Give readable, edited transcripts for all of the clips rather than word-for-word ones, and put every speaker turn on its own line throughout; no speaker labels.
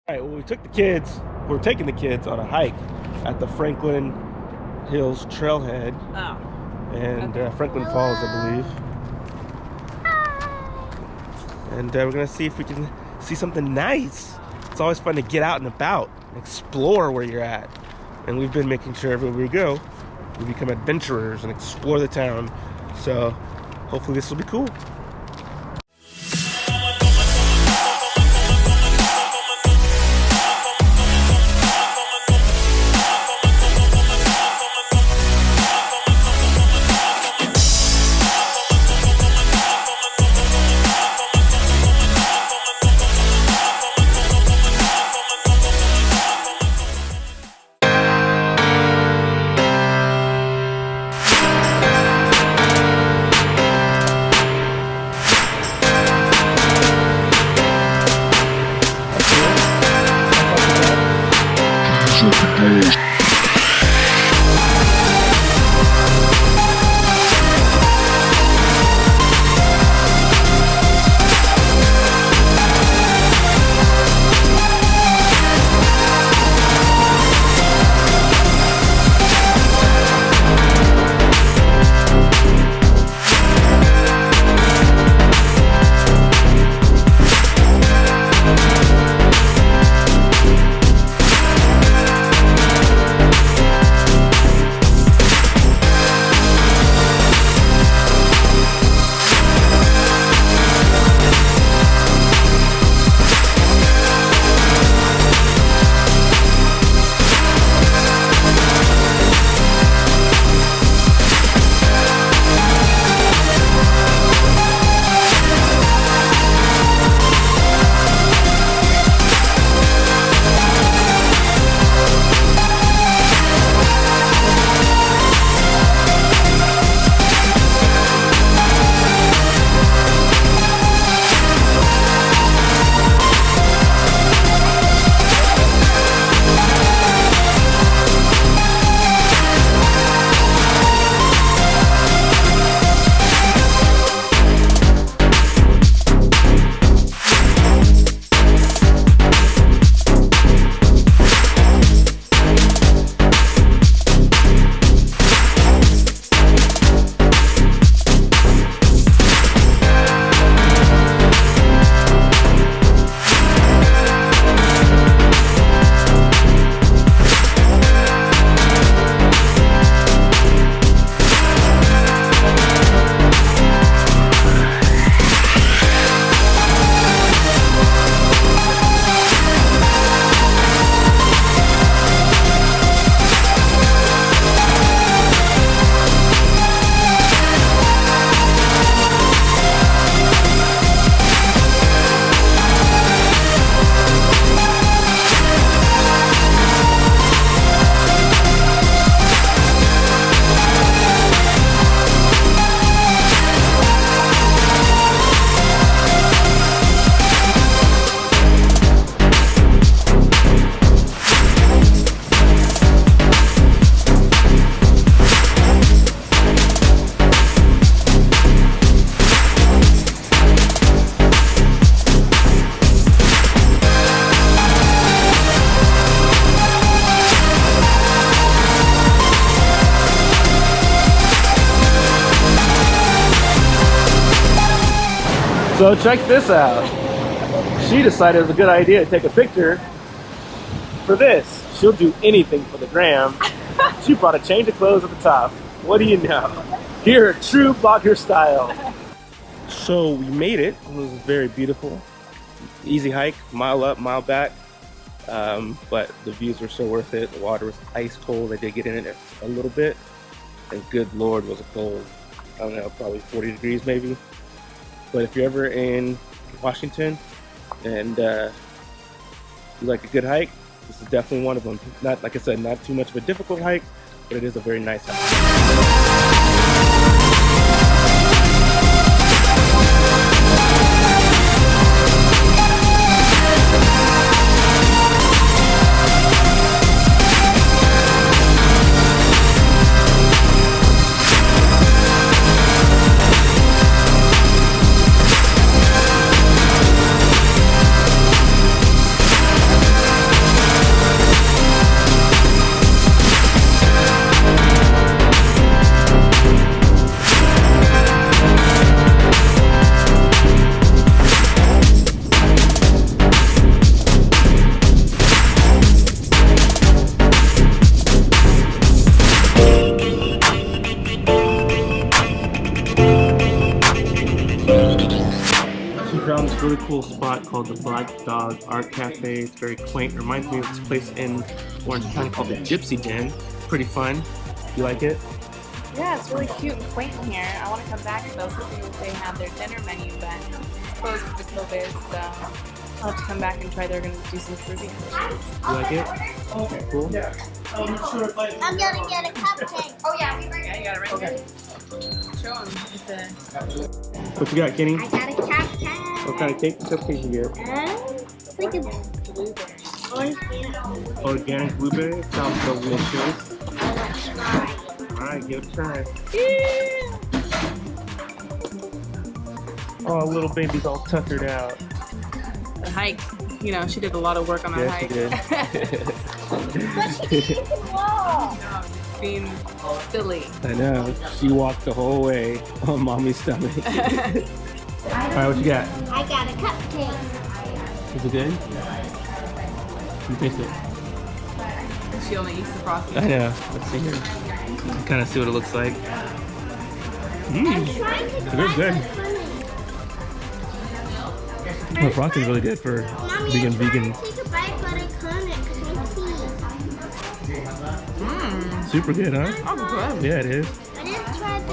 All right, well, we're taking the kids on a hike at the Franklin Hills Trailhead and Franklin Falls, I believe. And we're gonna see if we can see something nice. It's always fun to get out and about, and explore where you're at. And we've been making sure everywhere we go, we become adventurers and explore the town. So hopefully this will be cool. So check this out. She decided it was a good idea to take a picture for this. She'll do anything for the gram. She brought a change of clothes at the top. What do you know? Here, true blogger style. So we made it. It was very beautiful. Easy hike, mile up, mile back. But the views were so worth it. The water was ice cold. I did get in it a little bit. And good Lord, was it cold. I don't know, probably 40 degrees maybe. But if you're ever in Washington and you like a good hike, this is definitely one of them. Not, like I said, not too much of a difficult hike, but it is a very nice hike. called the Black Dog Art Cafe. It's very quaint. Reminds me of this place in Orange County called the Gypsy Den. Pretty fun. You like it?
Yeah, it's really cute and quaint in here. I want to come back because I was hoping they had their dinner menu, but closed with the COVID, so I'll have to come back and try. They're going to do some fruity dishes.
You like it? Okay, cool. Yeah.
I'm gonna get a cupcake.
Oh yeah, you got it right there. Show them.
What you got, Kenny?
I got a cupcake.
What kind of cake? Cupcake you get?
It's like a blueberry.
Organic blueberry. Sounds delicious. Alright, give it a try. Oh, little baby's all tuckered out.
The hike, you know, she did a lot of work on that hike.
Yes, she did.
But she didn't even walk.
Being silly.
I know. She walked the whole way on mommy's stomach. Alright, what you got?
I got a cupcake.
Is it good? You taste it?
She only eats the frosting.
I know. Let's see here. Kind of see what it looks like.
I'm trying to
It's good. The frosting's really good for
Mommy,
vegan.
I'm trying to take a bite, but I couldn't because my teeth.
Super good, huh?
Oh, good.
Yeah, it is.
I didn't try to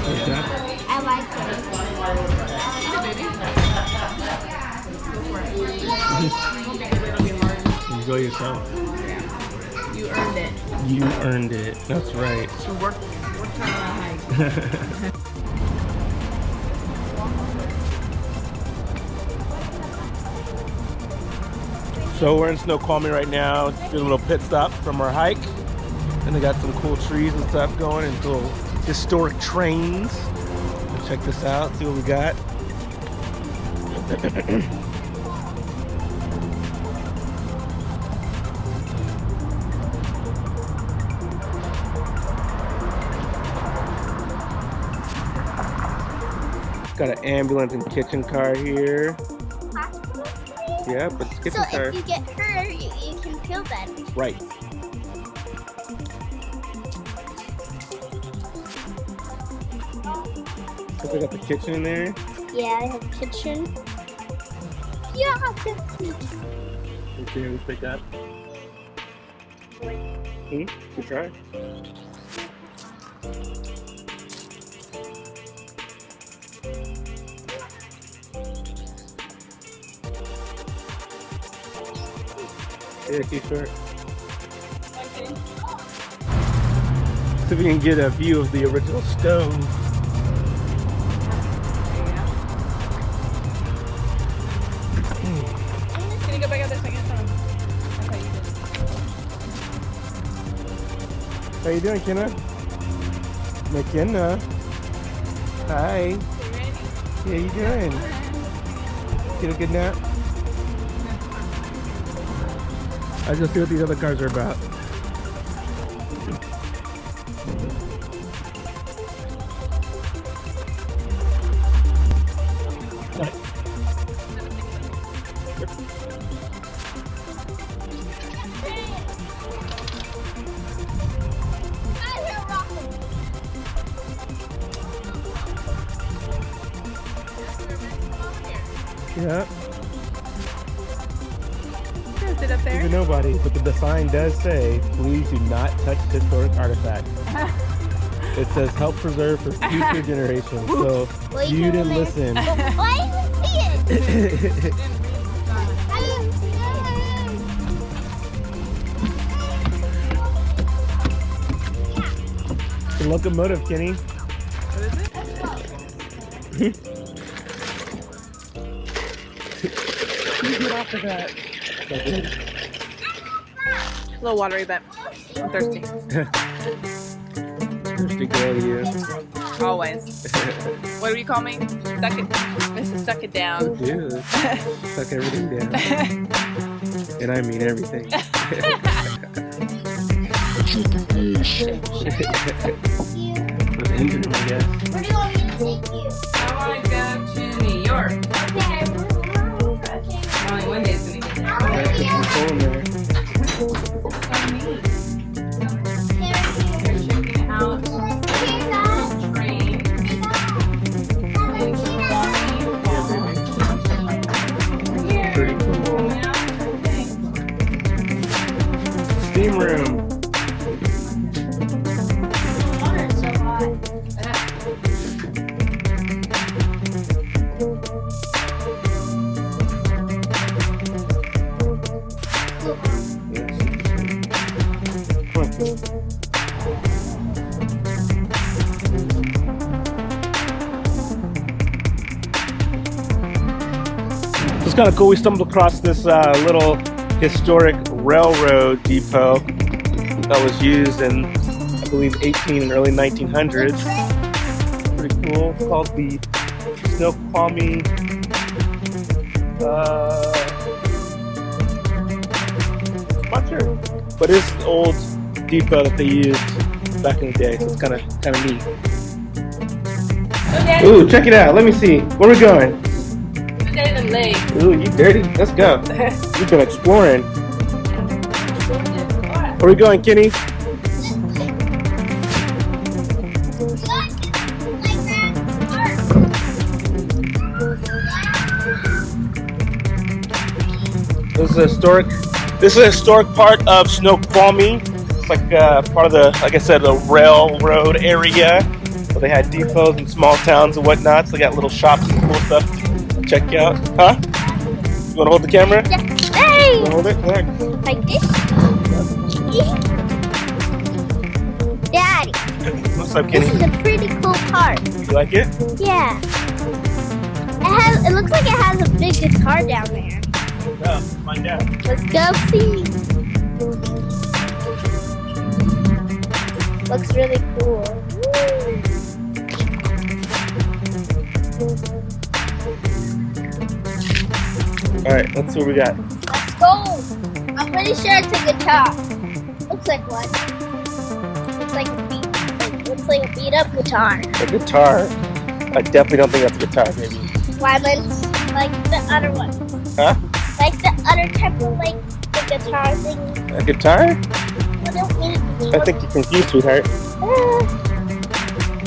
Like that.
I like
Enjoy yourself.
You earned it.
You earned it. That's right.
She worked hard on that hike.
So we're in Snoqualmie right now, doing a little pit stop from our hike. And they got some cool trees and stuff going and little historic trains. Check this out, see what we got. Got an ambulance and kitchen car here. Yep, it's a kitchen
So
car.
if you get hurt, you can feel better.
Right. So they got the kitchen in there.
Yeah, I have a kitchen. Yeah,
Okay, let's pick up. Good try. Yeah, too short. So we can get a view of the original stove.
Can you go back out there so I can film? That's how you did it.
How you doing, Kenna? McKenna. Hi.
You ready?
How you doing? Get a good nap? Let's go see what these other cars are about. Yeah,
Sit up there.
even nobody, but the sign does say, please do not touch historic artifacts. It says help preserve for future generations. So
Well,
you didn't listen.
Why didn't see it?
The locomotive, Kenny.
What is it?
Get off of that.
A little watery, but I'm thirsty.
Thirsty girl, you.
Always. What do you call me? Suck it. Mrs. Suck it down.
Dude, suck everything down. And I mean everything. The engine, I guess.
Where do you want me to take you?
I want to go to New York.
Okay.
Only one day's going to get there.
Gotta put some coal in there.
Checking out train.
kind of cool. We stumbled across this little historic railroad depot that was used in, I believe, 18 and early 1900s. Pretty cool. It's called the Snoqualmie. I'm not sure, but it's an old depot that they used back in the day, so it's kind of neat.
Okay.
Ooh, check it out. Let me see. Where are we going?
Dirty them legs.
Ooh, you dirty. Let's go. We've been exploring. Where are we going, Kenny? This is a historic part of Snoqualmie. It's like part of the, like I said, the railroad area. So they had depots and small towns and whatnot. So they got little shops and cool stuff to check out. Huh? You want to hold the camera?
Yeah. Hey!
You want to hold it? Come here.
Like this? Daddy,
What's up,
this
Kenny?
is a pretty cool park.
You like it?
Yeah. It looks like it has a big guitar down there.
Yeah, find out.
Let's go see. Looks really cool.
All right, let's see what we got.
Let's go. I'm pretty sure it's a guitar. Looks like one. Looks like a beat up guitar.
A guitar. I definitely don't think that's a guitar, baby.
Lemons, like the other one.
Huh?
Like the other type of like the guitar thing.
A guitar?
What do we?
I think you're confused, sweetheart.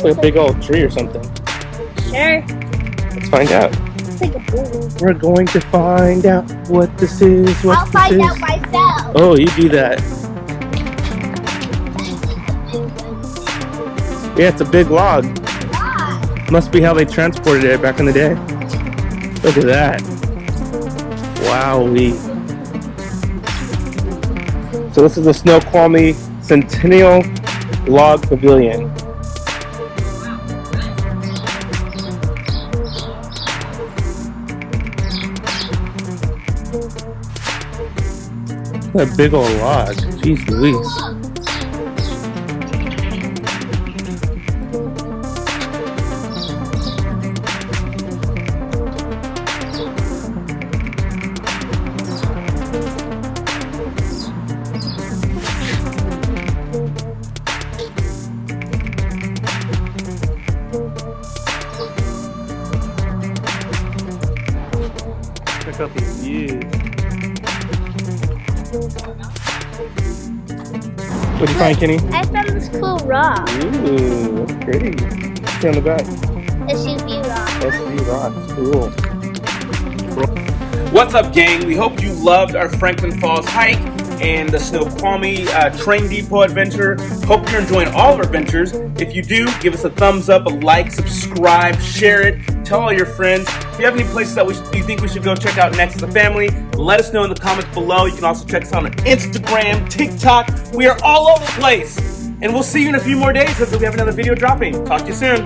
Like a big old tree or something.
Sure.
Let's find out.
It's like a bull.
We're going to find out what this is.
I'll find out myself.
Oh, you do that. Yeah, it's a big log.
Why?
Must be how they transported it back in the day. Look at that. Wowee. So this is the Snoqualmie Centennial Log Pavilion. What a big old log. Jeez Louise. Check out these views. What'd you find, Kenny?
I found this cool rock.
Ooh, that's pretty. See on the back.
SUV rock.
SV rocks. Cool.
What's up, gang? We hope you loved our Franklin Falls hike and the Snoqualmie train depot adventure. Hope you're enjoying all of our adventures. If you do, give us a thumbs up, a like, subscribe, share it, tell all your friends. If you have any places that you think we should go check out next as a family, let us know in the comments below. You can also check us out on Instagram, TikTok. We are all over the place. And we'll see you in a few more days until we have another video dropping. Talk to you soon.